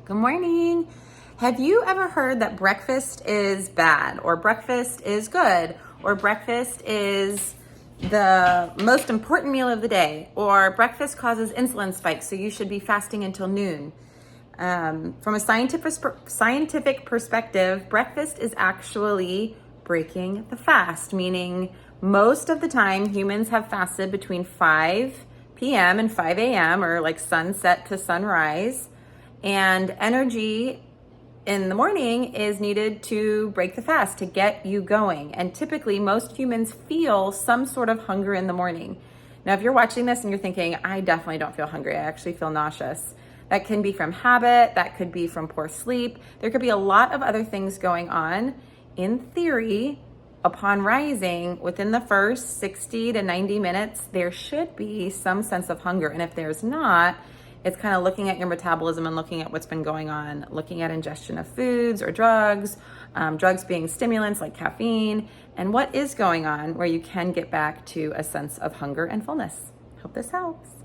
Good morning. Have you ever heard that breakfast is bad, or breakfast is good, or breakfast is the most important meal of the day, or breakfast causes insulin spikes, so you should be fasting until noon? From a scientific perspective, breakfast is actually breaking the fast, meaning most of the time humans have fasted between 5 p.m. and 5 a.m., or like sunset to sunrise. And energy in the morning is needed to break the fast, to get you going. And typically, most humans feel some sort of hunger in the morning. Now, if you're watching this and you're thinking, I definitely don't feel hungry, I actually feel nauseous. That can be from habit, that could be from poor sleep. There could be a lot of other things going on. In theory, upon rising, within the first 60 to 90 minutes, there should be some sense of hunger. And if there's not, it's kind of looking at your metabolism and looking at what's been going on, looking at ingestion of foods or drugs, drugs being stimulants like caffeine, and what is going on where you can get back to a sense of hunger and fullness. Hope this helps.